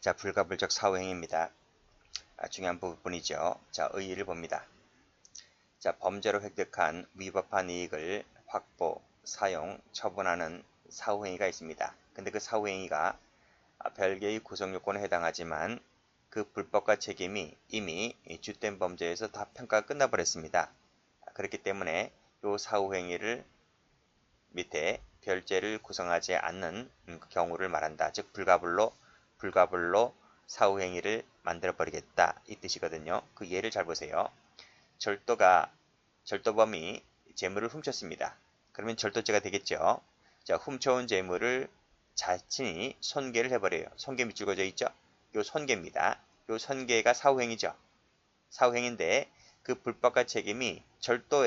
자, 불가불적 사후행위입니다. 중요한 부분이죠. 자, 의의를 봅니다. 자, 범죄로 획득한 위법한 이익을 확보, 사용, 처분하는 사후행위가 있습니다. 근데 그 사후행위가 별개의 구성요건에 해당하지만 그 불법과 책임이 이미 주된 범죄에서 다 평가가 끝나버렸습니다. 그렇기 때문에 이 사후행위를 밑에 별죄를 구성하지 않는 경우를 말한다. 즉 불가불로 사후행위를 만들어버리겠다 이 뜻이거든요. 그 예를 잘 보세요. 절도범이 재물을 훔쳤습니다. 그러면 절도죄가 되겠죠. 자, 훔쳐온 재물을 자신이 손괴를 해버려요. 손괴 밑줄 그어져 있죠. 요 손괴입니다. 요 손괴가 사후행위죠. 사후행위인데 그 불법과 책임이 절도로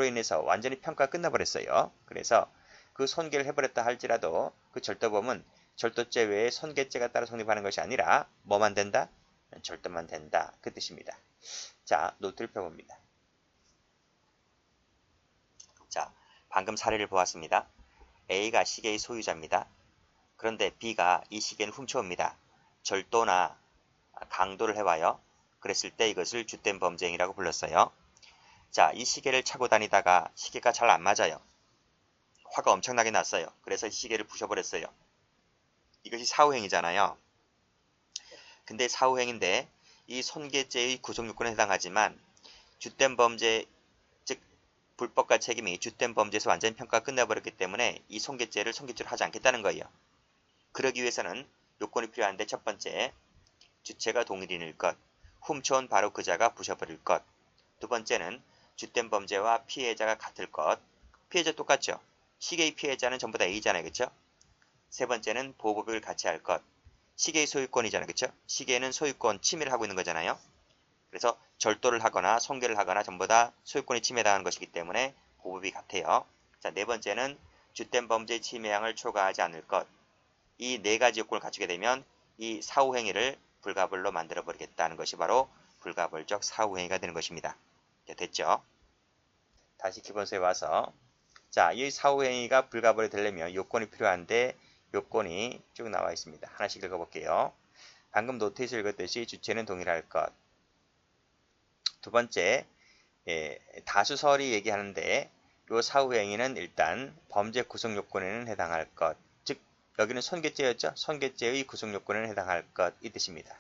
인해서 완전히 평가가 끝나버렸어요. 그래서 그 손괴를 해버렸다 할지라도 그 절도범은 절도죄 외에 손괴죄가 따라 성립하는 것이 아니라 뭐만 된다? 절도만 된다. 그 뜻입니다. 자, 노트를 펴봅니다. 자, 방금 사례를 보았습니다. A가 시계의 소유자입니다. 그런데 B가 이 시계를 훔쳐옵니다. 절도나 강도를 해와요. 그랬을 때 이것을 주된 범죄 행위라고 불렀어요. 자, 이 시계를 차고 다니다가 시계가 잘 안 맞아요. 화가 엄청나게 났어요. 그래서 이 시계를 부셔버렸어요. 이것이 사후행위잖아요. 근데 사후행위인데 이 손괴죄의 구성요건에 해당하지만 주된 범죄, 즉 불법과 책임이 주된 범죄에서 완전히 평가가 끝나버렸기 때문에 이 손괴죄를 하지 않겠다는 거예요. 그러기 위해서는 요건이 필요한데 첫 번째, 주체가 동일인일 것, 훔쳐온 바로 그자가 부셔버릴 것. 두 번째는 주된 범죄와 피해자가 같을 것. 피해자 똑같죠? 시계의 피해자는 전부 다 A잖아요. 그렇죠? 세 번째는 보호법을 같이 할 것. 시계의 소유권이잖아요. 그렇죠? 시계는 소유권 침해를 하고 있는 거잖아요. 그래서 절도를 하거나 손괴를 하거나 전부 다 소유권이 침해당하는 것이기 때문에 보호법이 같아요. 자, 네 번째는 주된 범죄의 침해량을 초과하지 않을 것. 이 네 가지 요건을 갖추게 되면 이 사후행위를 불가불로 만들어버리겠다는 것이 바로 불가불적 사후행위가 되는 것입니다. 됐죠? 다시 기본서에 와서 자, 이 사후행위가 불가불이 되려면 요건이 필요한데 요건이 쭉 나와 있습니다. 하나씩 읽어볼게요. 방금 노트에서 읽었듯이 주체는 동일할 것. 두 번째, 다수설이 얘기하는데 이 사후행위는 일단 범죄 구성 요건에는 해당할 것. 즉 여기는 손괴죄였죠. 손괴죄의 구성 요건에는 해당할 것 이 뜻입니다.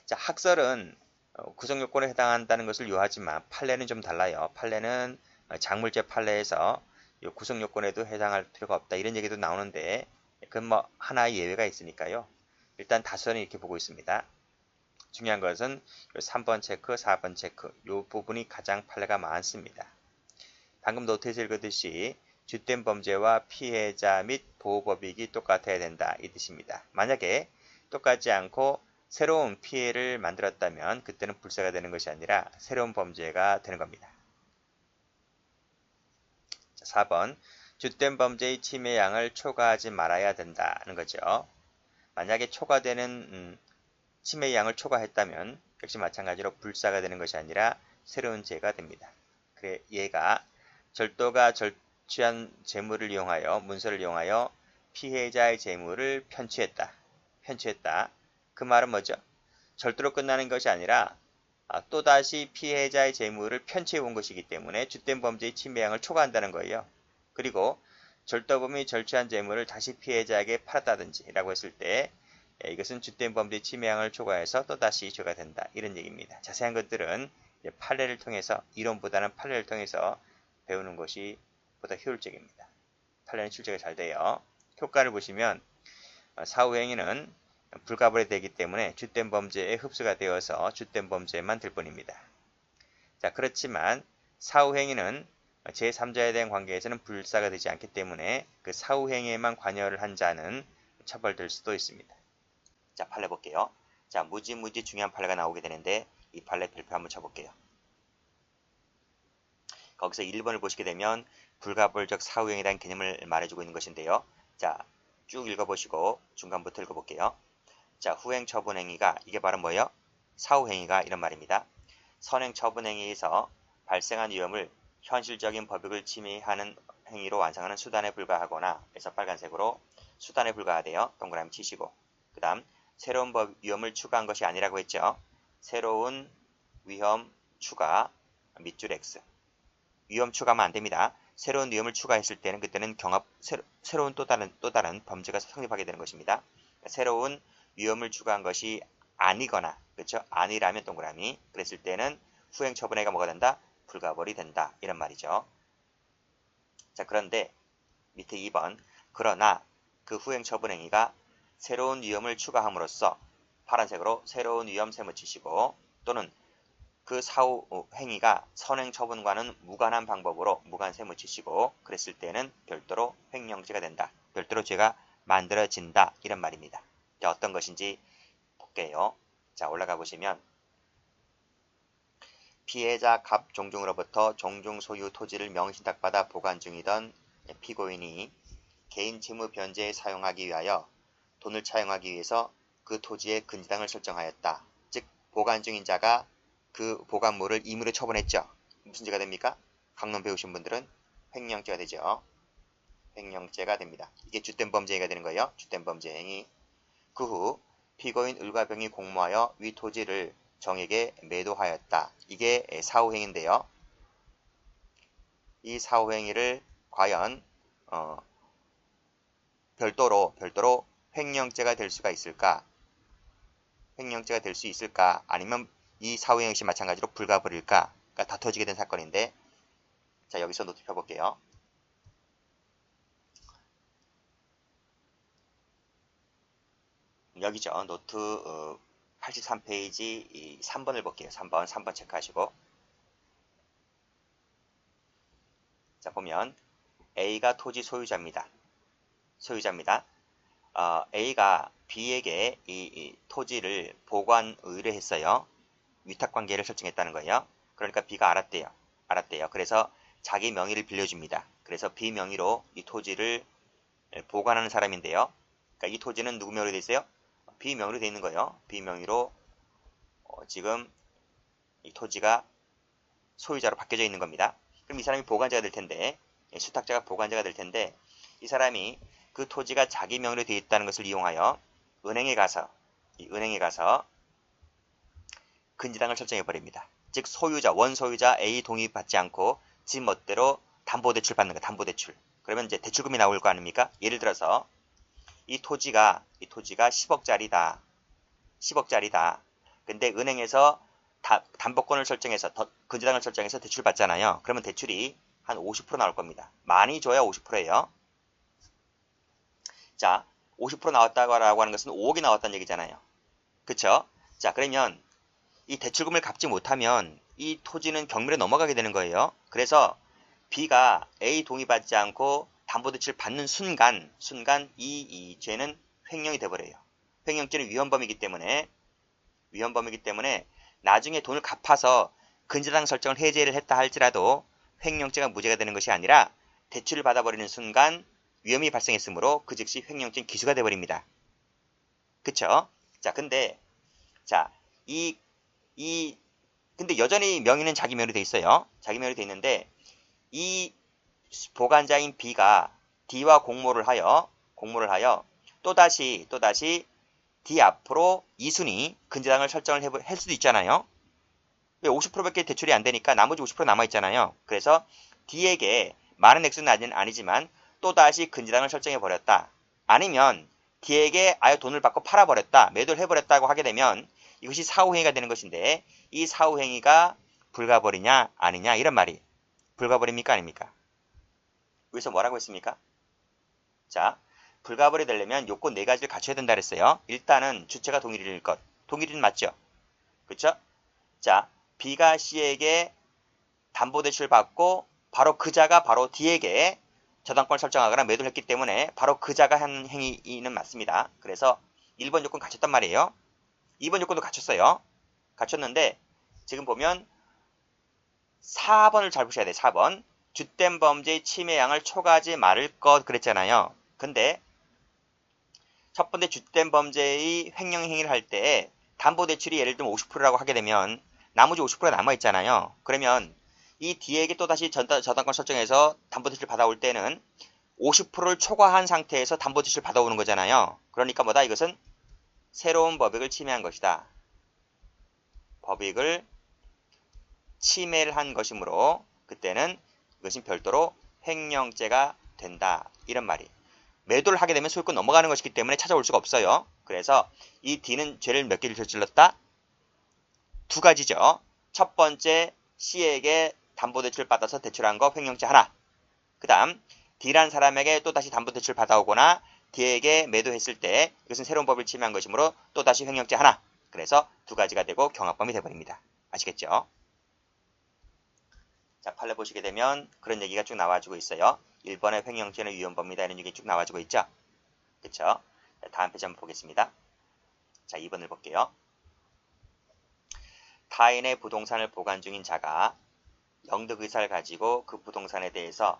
자, 학설은 구성 요건에 해당한다는 것을 요하지만 판례는 좀 달라요. 판례는 작물죄 판례에서 구성 요건에도 해당할 필요가 없다 이런 얘기도 나오는데 그건 뭐 하나의 예외가 있으니까요. 일단 다수는 이렇게 보고 있습니다. 중요한 것은 3번 체크, 4번 체크 이 부분이 가장 판례가 많습니다. 방금 노트에서 읽었듯이 주된 범죄와 피해자 및 보호법익이 똑같아야 된다 이 뜻입니다. 만약에 똑같지 않고 새로운 피해를 만들었다면 그때는 불사가 되는 것이 아니라 새로운 범죄가 되는 겁니다. 자, 4번 주된 범죄의 침해량을 초과하지 말아야 된다는 거죠. 만약에 초과되는 침해량을 초과했다면 역시 마찬가지로 불사가 되는 것이 아니라 새로운 죄가 됩니다. 그래, 얘가 절도가 절취한 재물을 이용하여 문서를 이용하여 피해자의 재물을 편취했다. 그 말은 뭐죠? 절도로 끝나는 것이 아니라 또다시 피해자의 재물을 편취해 온 것이기 때문에 주된 범죄의 침해량을 초과한다는 거예요. 그리고 절도범이 절취한 재물을 다시 피해자에게 팔았다든지 라고 했을 때 이것은 주된 범죄의 침해량을 초과해서 또다시 죄가 된다. 이런 얘기입니다. 자세한 것들은 판례를 통해서 이론보다는 판례를 통해서 배우는 것이 보다 효율적입니다. 판례는 출제가 잘 돼요. 효과를 보시면 사후행위는 불가불이 되기 때문에 주된 범죄에 흡수가 되어서 주된 범죄만 될 뿐입니다. 자, 그렇지만 사후행위는 제3자에 대한 관계에서는 불사가 되지 않기 때문에 그 사후행위에만 관여를 한 자는 처벌될 수도 있습니다. 자, 판례 볼게요. 자, 무지 중요한 판례가 나오게 되는데 이 판례 별표 한번 쳐볼게요. 거기서 1번을 보시게 되면 불가불적 사후행위라는 개념을 말해주고 있는 것인데요. 자, 쭉 읽어보시고 중간부터 읽어볼게요. 자, 후행 처분행위가 이게 바로 뭐예요? 사후행위가 이런 말입니다. 선행 처분행위에서 발생한 위험을 현실적인 법익을 침해하는 행위로 완성하는 수단에 불과하거나 그래서 빨간색으로 수단에 불과하대요. 동그라미 치시고. 그 다음 새로운 위험을 추가한 것이 아니라고 했죠. 새로운 위험 추가 밑줄 X. 위험 추가하면 안 됩니다. 새로운 위험을 추가했을 때는 그때는 새로운 또 다른 범죄가 성립하게 되는 것입니다. 새로운 위험을 추가한 것이 아니거나, 그렇죠? 아니라면 동그라미. 그랬을 때는 후행 처분행위가 뭐가 된다? 불가벌이 된다. 이런 말이죠. 자, 그런데 밑에 2번. 그러나 그 후행 처분행위가 새로운 위험을 추가함으로써 파란색으로 새로운 위험 세모 치시고 또는 그 사후 행위가 선행 처분과는 무관한 방법으로 무관 세모 치시고 그랬을 때는 별도로 횡령죄가 된다. 별도로 죄가 만들어진다. 이런 말입니다. 자, 어떤 것인지 볼게요. 자, 올라가 보시면 피해자 갑 종중으로부터 종중 소유 토지를 명의신탁받아 보관 중이던 피고인이 개인 채무 변제에 사용하기 위하여 돈을 차용하기 위해서 그 토지의 근저당을 설정하였다. 즉 보관 중인 자가 그 보관물을 임의로 처분했죠. 무슨 죄가 됩니까? 강론 배우신 분들은 횡령죄가 되죠. 횡령죄가 됩니다. 이게 주된 범죄 행위가 되는 거예요. 주된 범죄 행위. 그 후 피고인 을과 병이 공모하여 위 토지를 정에게 매도하였다. 이게 사후행위인데요. 이 사후행위를 과연 별도로 횡령죄가 될 수가 있을까? 횡령죄가 될 수 있을까? 아니면 이 사후행위 역시 마찬가지로 불가버릴까? 그러니까 다 터지게 된 사건인데, 자, 여기서 노트 펴볼게요. 여기죠. 노트 83페이지 3번을 볼게요. 3번 체크하시고. 자, 보면 A가 토지 소유자입니다. A가 B에게 이 토지를 보관 의뢰했어요. 위탁관계를 설정했다는 거예요. 그러니까 B가 알았대요. 그래서 자기 명의를 빌려줍니다. 그래서 B 명의로 이 토지를 보관하는 사람인데요. 그러니까 이 토지는 누구 명의로 되어 있어요? B 명의로 되어 있는 거예요. B 명의로 지금 이 토지가 소유자로 바뀌어져 있는 겁니다. 그럼 이 사람이 보관자가 될 텐데, 수탁자가 보관자가 될 텐데, 이 사람이 그 토지가 자기 명의로 되어 있다는 것을 이용하여 은행에 가서 근저당을 설정해 버립니다. 즉 원소유자 A 동의 받지 않고 지 멋대로 담보대출 받는 거, 담보대출. 그러면 이제 대출금이 나올 거 아닙니까? 예를 들어서 이 토지가 10억짜리다. 근데 은행에서 담보권을 설정해서 근저당을 설정해서 대출 받잖아요. 그러면 대출이 한 50% 나올 겁니다. 많이 줘야 50%예요. 자, 50% 나왔다고 하는 것은 5억이 나왔다는 얘기잖아요. 그쵸? 자, 그러면 이 대출금을 갚지 못하면 이 토지는 경매로 넘어가게 되는 거예요. 그래서 B가 A 동의받지 않고 담보대출 받는 순간 이 죄는 횡령이 돼버려요. 횡령죄는 위헌범이기 때문에 나중에 돈을 갚아서 근저당 설정을 해제를 했다 할지라도 횡령죄가 무죄가 되는 것이 아니라 대출을 받아버리는 순간 위험이 발생했으므로 그 즉시 횡령죄는 기수가 돼버립니다. 그쵸? 자, 근데 근데 여전히 명의는 자기 명의로 돼 있어요. 자기 명의로 돼 있는데 이 보관자인 B가 D와 공모를 하여 또다시 D 앞으로 2순위 근저당을 설정을 할 수도 있잖아요. 왜 50%밖에 대출이 안 되니까 나머지 50% 남아있잖아요. 그래서 D에게 많은 액수는 아니지만 또다시 근저당을 설정해 버렸다. 아니면 D에게 아예 돈을 받고 팔아버렸다. 매도를 해버렸다고 하게 되면 이것이 사후행위가 되는 것인데 이 사후행위가 불가벌이냐 아니냐 이런 말이 불가벌입니까 아닙니까? 여기서 뭐라고 했습니까? 자, 불가벌이 되려면 요건 4가지를 갖춰야 된다 그랬어요. 일단은 주체가 동일일 것. 동일은 맞죠? 그쵸? 자, B가 C에게 담보대출 받고 바로 그자가 바로 D에게 저당권을 설정하거나 매도를 했기 때문에 바로 그자가 한 행위는 맞습니다. 그래서 1번 요건 갖췄단 말이에요. 2번 요건도 갖췄어요. 갖췄는데 지금 보면 4번을 잘 보셔야 돼요. 4번. 주된 범죄의 침해양을 초과하지 말을 것 그랬잖아요. 근데 첫 번째 주된 범죄의 횡령 행위를 할 때 담보대출이 예를 들면 50%라고 하게 되면 나머지 50%가 남아있잖아요. 그러면 이 D에게 또다시 저당권 설정해서 담보대출 받아올 때는 50%를 초과한 상태에서 담보대출 받아오는 거잖아요. 그러니까 뭐다? 이것은 새로운 법익을 침해한 것이다. 법익을 침해를 한 것이므로 그때는 이것은 별도로 횡령죄가 된다. 이런 말이. 매도를 하게 되면 소유권 넘어가는 것이기 때문에 찾아올 수가 없어요. 그래서 이 D는 죄를 몇 개를 저질렀다? 두 가지죠. 첫 번째, C에게 담보대출 받아서 대출한 거 횡령죄 하나. 그 다음 D란 사람에게 또다시 담보대출 받아오거나 D에게 매도했을 때 이것은 새로운 법을 침해한 것이므로 또다시 횡령죄 하나. 그래서 두 가지가 되고 경합범이 되어버립니다. 아시겠죠? 자, 판례 보시게 되면 그런 얘기가 쭉 나와주고 있어요. 1번의 횡령죄는 위헌범이다 이런 얘기 쭉 나와주고 있죠. 그쵸? 다음 페이지 한번 보겠습니다. 자, 2번을 볼게요. 타인의 부동산을 보관 중인 자가 영득의사를 가지고 그 부동산에 대해서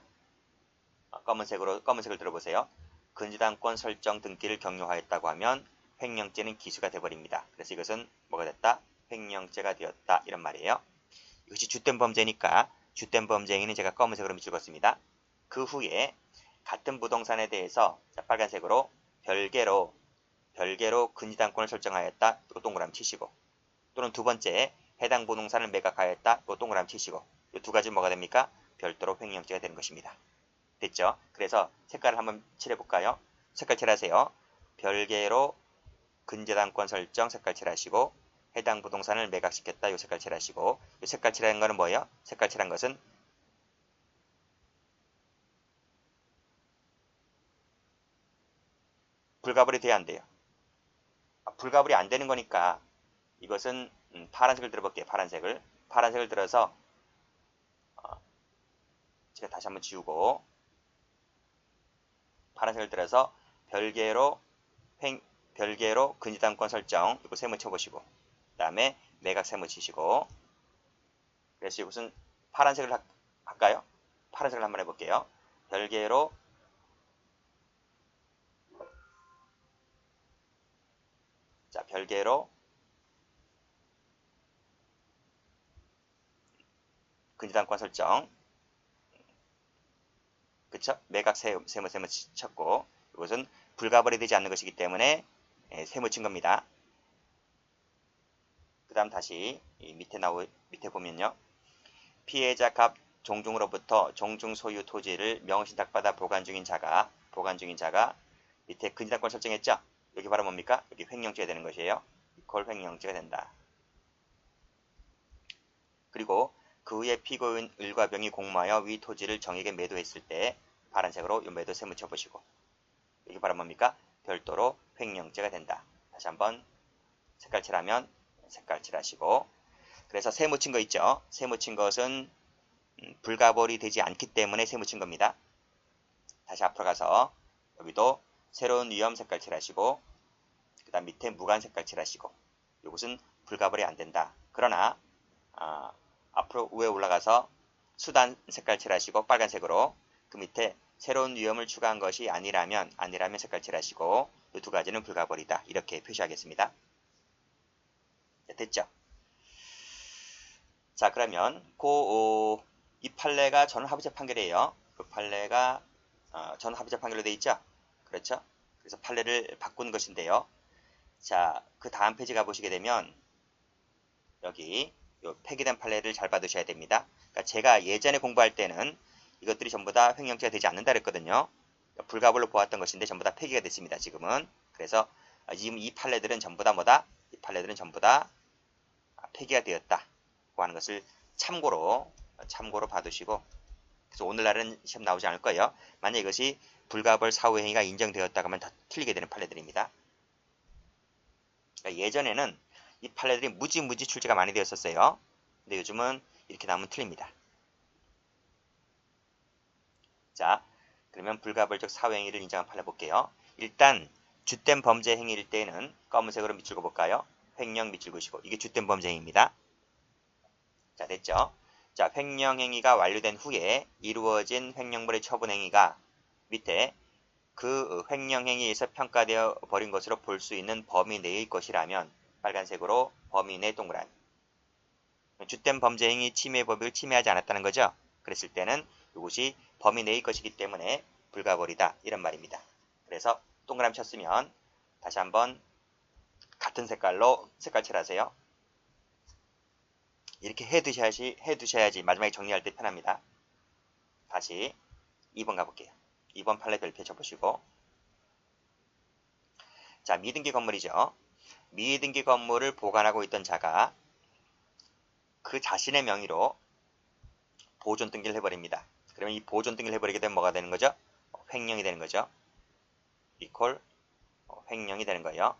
검은색을 들어보세요. 근저당권 설정 등기를 경로하였다고 하면 횡령죄는 기수가 되어버립니다. 그래서 이것은 뭐가 됐다? 횡령죄가 되었다. 이런 말이에요. 이것이 주된 범죄니까 주된 범죄 행위는 제가 검은색으로 밑줄었습니다. 그 후에 같은 부동산에 대해서 빨간색으로 별개로 근저당권을 설정하였다. 또 동그라미 치시고 또는 두 번째 해당 부동산을 매각하였다. 또 동그라미 치시고 이 두 가지 뭐가 됩니까? 별도로 횡령죄가 되는 것입니다. 됐죠? 그래서 색깔을 한번 칠해볼까요? 색깔 칠하세요. 별개로 근저당권 설정 색깔 칠하시고 해당 부동산을 매각시켰다. 이 색깔 칠하시고 이 색깔 칠한 거는 뭐예요? 색깔 칠한 것은 불가불이 돼야 안 돼요. 불가불이 안 되는 거니까 이것은 파란색을 들어볼게요. 파란색을 들어서 제가 다시 한번 지우고 파란색을 들어서 별개로 근저당권 설정 이거 세모 쳐보시고 그 다음에 매각 세모 치시고 그래서 이것은 파란색을 할까요? 파란색을 한번 해볼게요. 별개로 근저당권 설정 그쵸? 매각 세모 쳤고 이것은 불가벌이 되지 않는 것이기 때문에 세모 친 겁니다. 그 다음 다시 밑에 보면요. 피해자 갑 종중으로부터 종중 소유 토지를 명신탁받아 보관 중인 자가 밑에 근저당권 설정했죠? 여기 바로 뭡니까? 여기 횡령죄가 되는 것이에요. 이퀄 횡령죄가 된다. 그리고 그 후에 피고인 을과 병이 공모하여 위 토지를 정에게 매도했을 때 파란색으로 이 매도 세무 쳐보시고 여기 바로 뭡니까? 별도로 횡령죄가 된다. 다시 한번 색깔 칠하면 색깔 칠하시고 그래서 세무 친 거 있죠? 세무 친 것은 불가벌이 되지 않기 때문에 세무 친 겁니다. 다시 앞으로 가서 여기도 새로운 위험 색깔 칠하시고 그 다음 밑에 무관 색깔 칠하시고 이것은 불가벌이 안 된다. 그러나 앞으로 위에 올라가서 수단 색깔 칠하시고 빨간색으로 그 밑에 새로운 위험을 추가한 것이 아니라면 색깔 칠하시고 이 두 가지는 불가벌이다. 이렇게 표시하겠습니다. 됐죠? 자 그러면 이 판례가 전원합의체 판결이에요. 그 판례가 전원합의체 판결로 되어 있죠? 그렇죠? 그래서 판례를 바꾼 것인데요. 자, 그 다음 페이지 가보시게 되면 여기 요 폐기된 판례를 잘 받으셔야 됩니다. 그러니까 제가 예전에 공부할 때는 이것들이 전부 다 횡령죄가 되지 않는다 그랬거든요. 그러니까 불가불로 보았던 것인데 전부 다 폐기가 됐습니다. 지금은. 그래서 지금 이 판례들은 전부 다 뭐다? 이 판례들은 전부 다 폐기가 되었다. 하는 것을 참고로 봐두시고 그래서 오늘날은 시험 나오지 않을 거예요. 만약 이것이 불가벌 사후행위가 인정되었다고 하면 다 틀리게 되는 판례들입니다. 그러니까 예전에는 이 판례들이 무지 출제가 많이 되었었어요. 근데 요즘은 이렇게 나오면 틀립니다. 자, 그러면 불가벌적 사후행위를 인정한 판례 볼게요. 일단 주된 범죄 행위일 때는 검은색으로 밑줄 그어볼까요? 횡령 밑줄 그으시고 이게 주된 범죄 행위입니다. 자, 됐죠? 자, 횡령행위가 완료된 후에 이루어진 횡령물의 처분행위가 밑에 그 횡령행위에서 평가되어 버린 것으로 볼 수 있는 범위 내의 것이라면 빨간색으로 범위 내 동그라미. 주된 범죄행위 침해 법익을 침해하지 않았다는 거죠. 그랬을 때는 이것이 범위 내의 것이기 때문에 불가벌이다 이런 말입니다. 그래서 동그라미 쳤으면 다시 한번 같은 색깔로 색깔칠하세요. 이렇게 해두셔야지 마지막에 정리할 때 편합니다. 다시 2번 가볼게요. 2번 판례 별표 쳐보시고, 자, 미등기 건물이죠. 미등기 건물을 보관하고 있던 자가 그 자신의 명의로 보존 등기를 해버립니다. 그러면 이 보존 등기를 해버리게 되면 뭐가 되는 거죠? 횡령이 되는 거죠. 이퀄 횡령이 되는 거예요.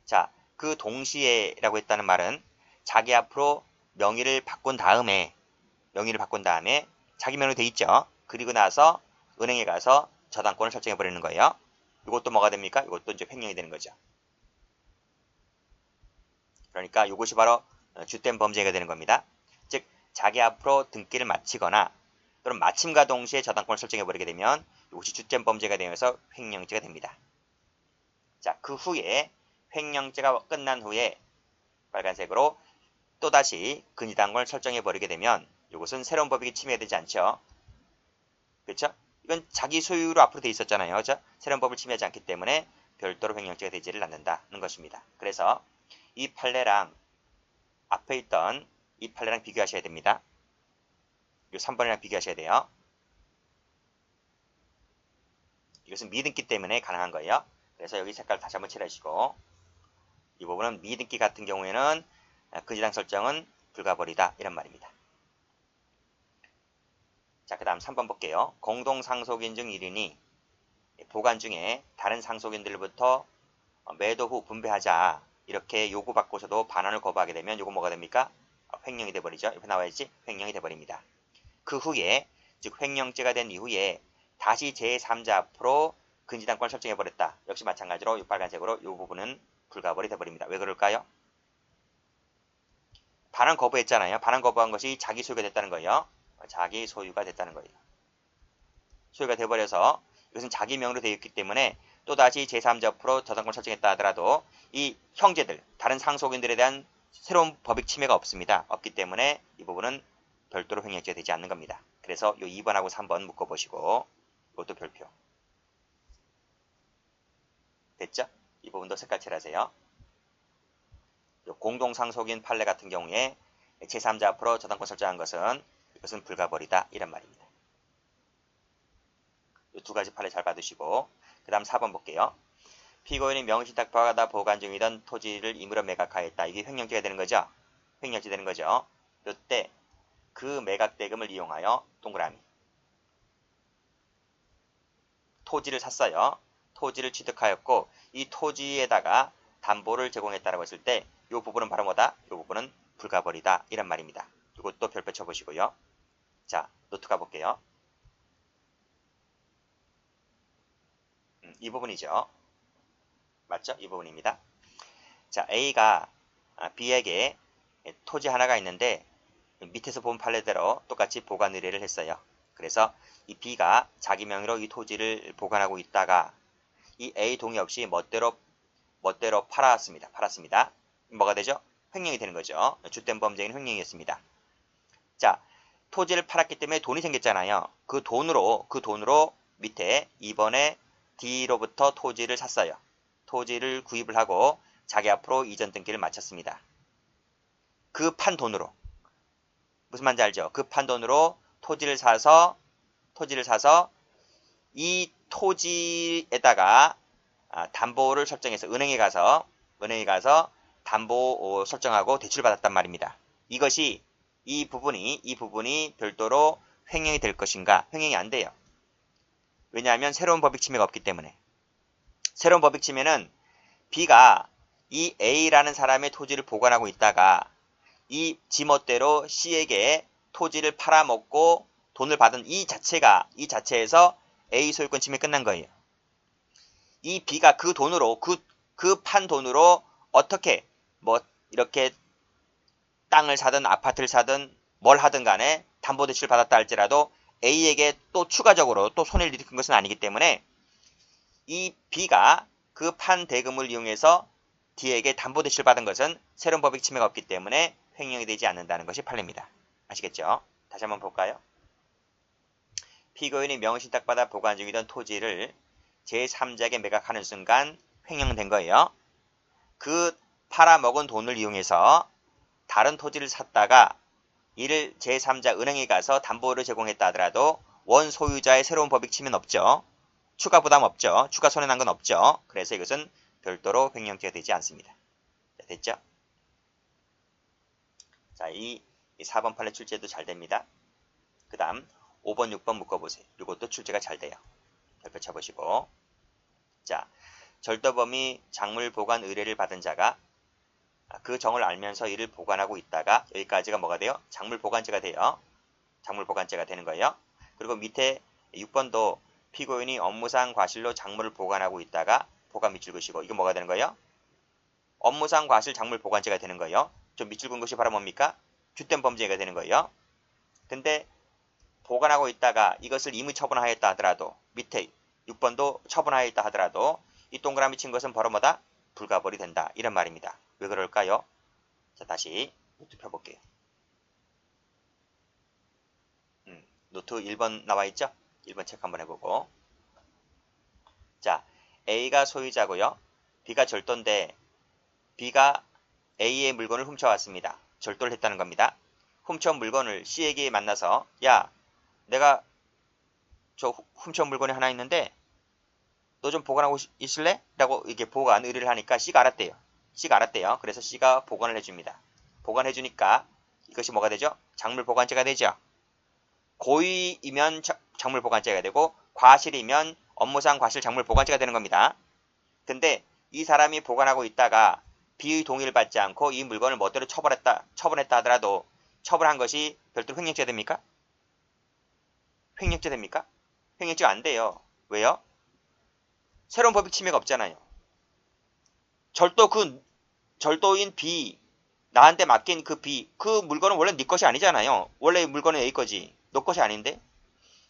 자, 그 동시에라고 했다는 말은 자기 앞으로 명의를 바꾼 다음에 자기 명의로 돼 있죠. 그리고 나서 은행에 가서 저당권을 설정해 버리는 거예요. 이것도 뭐가 됩니까? 이것도 이제 횡령이 되는 거죠. 그러니까 이것이 바로 주된 범죄가 되는 겁니다. 즉 자기 앞으로 등기를 마치거나 또는 마침과 동시에 저당권을 설정해 버리게 되면 이것이 주된 범죄가 되면서 횡령죄가 됩니다. 자, 그 후에 횡령죄가 끝난 후에 빨간색으로 또다시 근저당권을 설정해 버리게 되면 이것은 새로운 법익이 침해되지 않죠. 그렇죠? 이건 자기 소유로 앞으로 돼 있었잖아요. 그렇죠? 새로운 법을 침해하지 않기 때문에 별도로 횡령죄가 되지를 않는다는 것입니다. 그래서 이 판례랑 앞에 있던 이 판례랑 비교하셔야 됩니다. 이 3번이랑 비교하셔야 돼요. 이것은 미등기 때문에 가능한 거예요. 그래서 여기 색깔 다시 한번 칠하시고, 이 부분은 미등기 같은 경우에는 근저당 설정은 불가벌이다 이런 말입니다. 자, 그 다음 3번 볼게요. 공동상속인 중 1인이 보관 중에 다른 상속인들부터 매도 후 분배하자 이렇게 요구받고서도 반환을 거부하게 되면 이거 뭐가 됩니까? 횡령이 돼버리죠. 옆에 나와야지. 횡령이 돼버립니다. 그 후에 즉 횡령죄가 된 이후에 다시 제3자 앞으로 근저당권을 설정해버렸다. 역시 마찬가지로 이 빨간색으로 이 부분은 불가벌이 돼버립니다. 왜 그럴까요? 반환 거부했잖아요. 반환 거부한 것이 자기 소유가 됐다는 거예요. 자기 소유가 됐다는 거예요. 소유가 돼버려서 이것은 자기 명의로 되어 있기 때문에 또다시 제3자 앞으로 저당권을 설정했다 하더라도 이 형제들, 다른 상속인들에 대한 새로운 법익 침해가 없습니다. 없기 때문에 이 부분은 별도로 횡령죄가 되지 않는 겁니다. 그래서 이 2번하고 3번 묶어보시고 이것도 별표. 됐죠? 이 부분도 색깔 칠하세요. 공동상속인 판례 같은 경우에 제3자 앞으로 저당권 설정한 것은 이것은 불가벌이다 이런 말입니다. 이 두 가지 판례 잘 봐두시고 그 다음 4번 볼게요. 피고인이 명의신탁받아 보관 중이던 토지를 임의로 매각하였다. 이게 횡령죄가 되는 거죠. 횡령죄 되는 거죠. 이때 그 매각 대금을 이용하여 동그라미 토지를 샀어요. 토지를 취득하였고 이 토지에다가 담보를 제공했다라고 했을 때 이 부분은 바로 뭐다? 이 부분은 불가벌이다 이런 말입니다. 이것도 별표 쳐보시고요. 자, 노트 가볼게요. 이 부분이죠. 맞죠? 이 부분입니다. 자, A가 B에게 토지 하나가 있는데 밑에서 본 판례대로 똑같이 보관 의뢰를 했어요. 그래서 이 B가 자기 명의로 이 토지를 보관하고 있다가 이 A 동의 없이 멋대로 팔았습니다. 뭐가 되죠? 횡령이 되는 거죠. 주된 범죄인 횡령이었습니다. 자, 토지를 팔았기 때문에 돈이 생겼잖아요. 그 돈으로 밑에 2번에 D로부터 토지를 샀어요. 토지를 구입을 하고 자기 앞으로 이전 등기를 마쳤습니다. 그 판 돈으로 무슨 말인지 알죠? 그 판 돈으로 토지를 사서 이 토지에다가 담보를 설정해서 은행에 가서 담보 설정하고 대출받았단 말입니다. 이 부분이 별도로 횡령이 될 것인가? 횡령이 안 돼요. 왜냐하면 새로운 법익 침해가 없기 때문에. 새로운 법익 침해는 B가 이 A라는 사람의 토지를 보관하고 있다가 이 지멋대로 C에게 토지를 팔아먹고 돈을 받은 이 자체에서 A 소유권 침해 끝난 거예요. 이 B가 그 돈으로 그 판 돈으로 어떻게 이렇게 땅을 사든 아파트를 사든 뭘 하든 간에 담보대출을 받았다 할지라도 A에게 또 추가적으로 또 손해를 일으킨 것은 아니기 때문에 이 B가 그 판 대금을 이용해서 D에게 담보대출을 받은 것은 새로운 법익 침해가 없기 때문에 횡령이 되지 않는다는 것이 판례입니다. 아시겠죠? 다시 한번 볼까요? 피고인이 명의신탁받아 보관 중이던 토지를 제3자에게 매각하는 순간 횡령된 거예요. 그 팔아먹은 돈을 이용해서 다른 토지를 샀다가 이를 제3자 은행에 가서 담보를 제공했다 하더라도 원 소유자의 새로운 법익 침해는 없죠. 추가 부담 없죠. 추가 손해난 건 없죠. 그래서 이것은 별도로 횡령죄가 되지 않습니다. 자, 됐죠? 자, 이 4번 판례 출제도 잘 됩니다. 그 다음 5번, 6번 묶어보세요. 이것도 출제가 잘 돼요. 별표 쳐보시고. 자, 절도범이 작물 보관 의뢰를 받은 자가 그 정을 알면서 이를 보관하고 있다가 여기까지가 뭐가 돼요? 작물 보관죄가 돼요. 작물 보관죄가 되는 거예요. 그리고 밑에 6번도 피고인이 업무상 과실로 작물을 보관하고 있다가 보관 밑줄 그으시고 이거 뭐가 되는 거예요? 업무상 과실 작물 보관죄가 되는 거예요. 좀 밑줄 그은 것이 바로 뭡니까? 주된 범죄가 되는 거예요. 근데 보관하고 있다가 이것을 임의 처분하였다 하더라도 밑에 6번도 처분하였다 하더라도 이 동그라미 친 것은 바로 뭐다? 불가벌이 된다. 이런 말입니다. 왜 그럴까요? 자, 다시 노트 펴볼게요. 노트 1번 나와 있죠? 1번 체크 한번 해보고. 자, A가 소유자고요. B가 절도인데 B가 A의 물건을 훔쳐왔습니다. 절도를 했다는 겁니다. 훔쳐온 물건을 C에게 만나서 야, 내가 저 훔쳐온 물건이 하나 있는데 너 좀 보관하고 있을래? 라고 이렇게 보관 의뢰를 하니까 C가 알았대요. C가 알았대요. 그래서 C가 보관을 해줍니다. 보관해주니까 이것이 뭐가 되죠? 작물 보관죄가 되죠. 고의이면 작물 보관죄가 되고 과실이면 업무상 과실 작물 보관죄가 되는 겁니다. 근데 이 사람이 보관하고 있다가 B의 동의를 받지 않고 이 물건을 멋대로 처분했다 하더라도 처분한 것이 별도로 횡령죄 됩니까? 횡령죄 됩니까? 횡령죄가 안 돼요. 왜요? 새로운 법익 침해가 없잖아요. 절도인 B, 나한테 맡긴 그 B, 그 물건은 원래 네 것이 아니잖아요. 원래 물건은 A 거지. 너 것이 아닌데?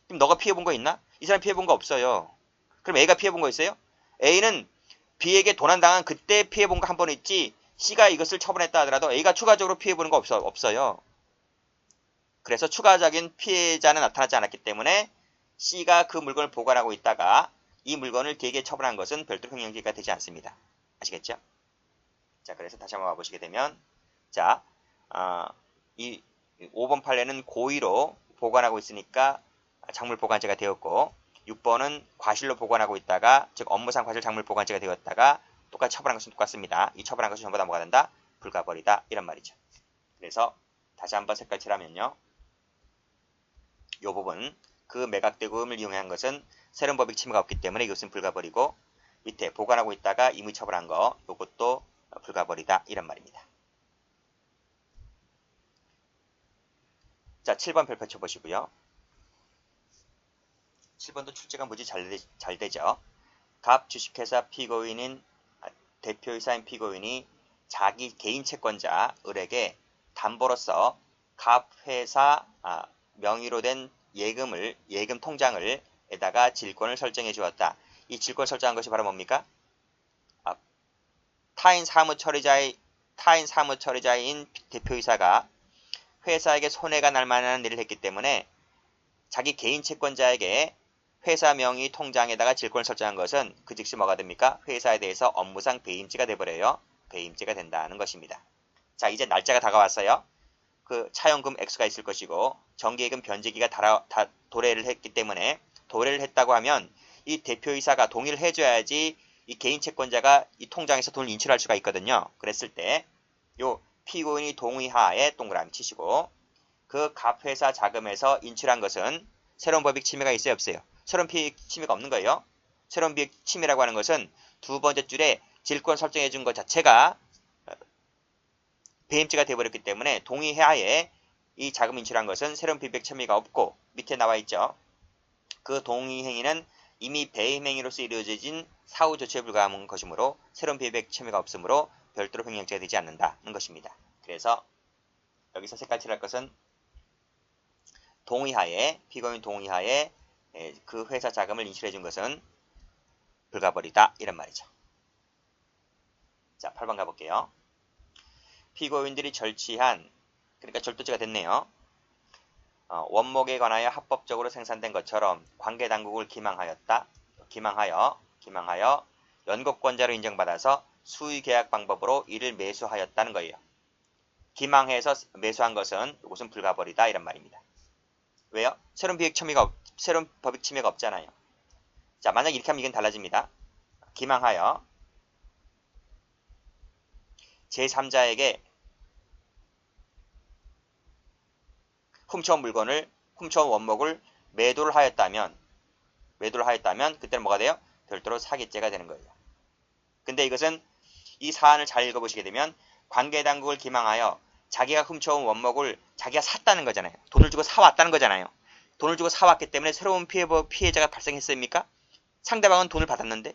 그럼 너가 피해본 거 있나? 이 사람 피해본 거 없어요. 그럼 A가 피해본 거 있어요? A는 B에게 도난당한 그때 피해본 거 한 번 있지 C가 이것을 처분했다 하더라도 A가 추가적으로 피해보는 거 없어요. 그래서 추가적인 피해자는 나타나지 않았기 때문에 C가 그 물건을 보관하고 있다가 이 물건을 D에게 처분한 것은 별도로 횡령죄가 되지 않습니다. 아시겠죠? 자, 그래서 다시 한번 와보시게 되면 자, 이 5번 판례는 고의로 보관하고 있으니까 작물 보관죄가 되었고 6번은 과실로 보관하고 있다가 즉 업무상 과실 작물 보관죄가 되었다가 똑같이 처분한 것은 똑같습니다. 이 처분한 것이 전부 다 뭐가 된다? 불가벌이다. 이런 말이죠. 그래서 다시 한번 색깔 칠하면요. 이 부분 그 매각대금을 이용한 것은 새로운 법익 침해가 없기 때문에 이것은 불가벌이고 밑에 보관하고 있다가 임의 처분한 거 이것도 불가벌이다. 이런 말입니다. 자, 7번 별표 쳐보시고요. 7번도 출제가 무지 잘 되죠. 갑 주식회사 피고인인 대표이사인 피고인이 자기 개인 채권자 을에게 담보로서 갑 회사 명의로 된 예금 통장을 에다가 질권을 설정해 주었다. 이 질권 설정한 것이 바로 뭡니까? 타인 사무처리자인 대표이사가 회사에게 손해가 날 만한 일을 했기 때문에 자기 개인 채권자에게 회사 명의 통장에다가 질권을 설정한 것은 그 즉시 뭐가 됩니까? 회사에 대해서 업무상 배임죄가 돼버려요. 배임죄가 된다는 것입니다. 자, 이제 날짜가 다가왔어요. 그 차용금 액수가 있을 것이고 정기예금 변제기가 도래를 했기 때문에 도래를 했다고 하면 이 대표이사가 동의를 해줘야지 이 개인 채권자가 이 통장에서 돈을 인출할 수가 있거든요. 그랬을 때 요 피고인이 동의하에 동그라미 치시고 그 갑회사 자금에서 인출한 것은 새로운 법익 침해가 있어요, 없어요? 새로운 법익 침해가 없는 거예요. 새로운 법익 침해라고 하는 것은 두 번째 줄에 질권 설정해 준 것 자체가 배임죄가 되어버렸기 때문에 동의하에 이 자금 인출한 것은 새로운 법익 침해가 없고 밑에 나와 있죠. 그 동의 행위는 이미 배임 행위로서 이루어진 사후 조치에 불과한 것이므로 새로운 법익 침해가 없으므로 별도로 횡령죄가 되지 않는다는 것입니다. 그래서 여기서 색깔 칠할 것은 동의하에 피고인 동의하에 그 회사 자금을 인출해 준 것은 불가벌이다 이런 말이죠. 자, 8번 가볼게요. 피고인들이 절취한 그러니까 절도죄가 됐네요. 원목에 관하여 합법적으로 생산된 것처럼 관계당국을 기망하여 연고권자로 인정받아서 수의계약 방법으로 이를 매수하였다는 거예요. 기망해서 매수한 것은 이것은 불가벌이다 이런 말입니다. 왜요? 새로운 법익 침해가 없잖아요. 자, 만약 이렇게 하면 이건 달라집니다. 기망하여 제3자에게 훔쳐온 원목을 매도를 하였다면 그때는 뭐가 돼요? 별도로 사기죄가 되는 거예요. 근데 이것은 이 사안을 잘 읽어보시게 되면 관계당국을 기망하여 자기가 훔쳐온 원목을 자기가 샀다는 거잖아요. 돈을 주고 사왔다는 거잖아요. 돈을 주고 사왔기 때문에 새로운 피해자가 발생했습니까? 상대방은 돈을 받았는데.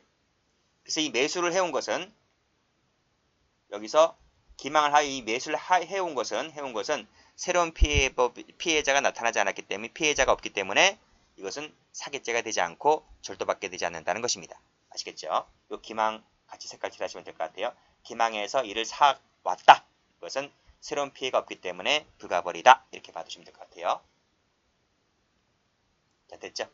그래서 이 매수를 해온 것은 여기서 기망을 하여 이 매수를 해온 것은 새로운 피해자가 나타나지 않았기 때문에 피해자가 없기 때문에 이것은 사기죄가 되지 않고 절도받게 되지 않는다는 것입니다. 아시겠죠? 이 기망 같이 색깔 칠하시면 될 것 같아요. 기망해서 이를 사왔다. 이것은 새로운 피해가 없기 때문에 불가벌이다. 이렇게 봐두시면 될 것 같아요. 자, 됐죠?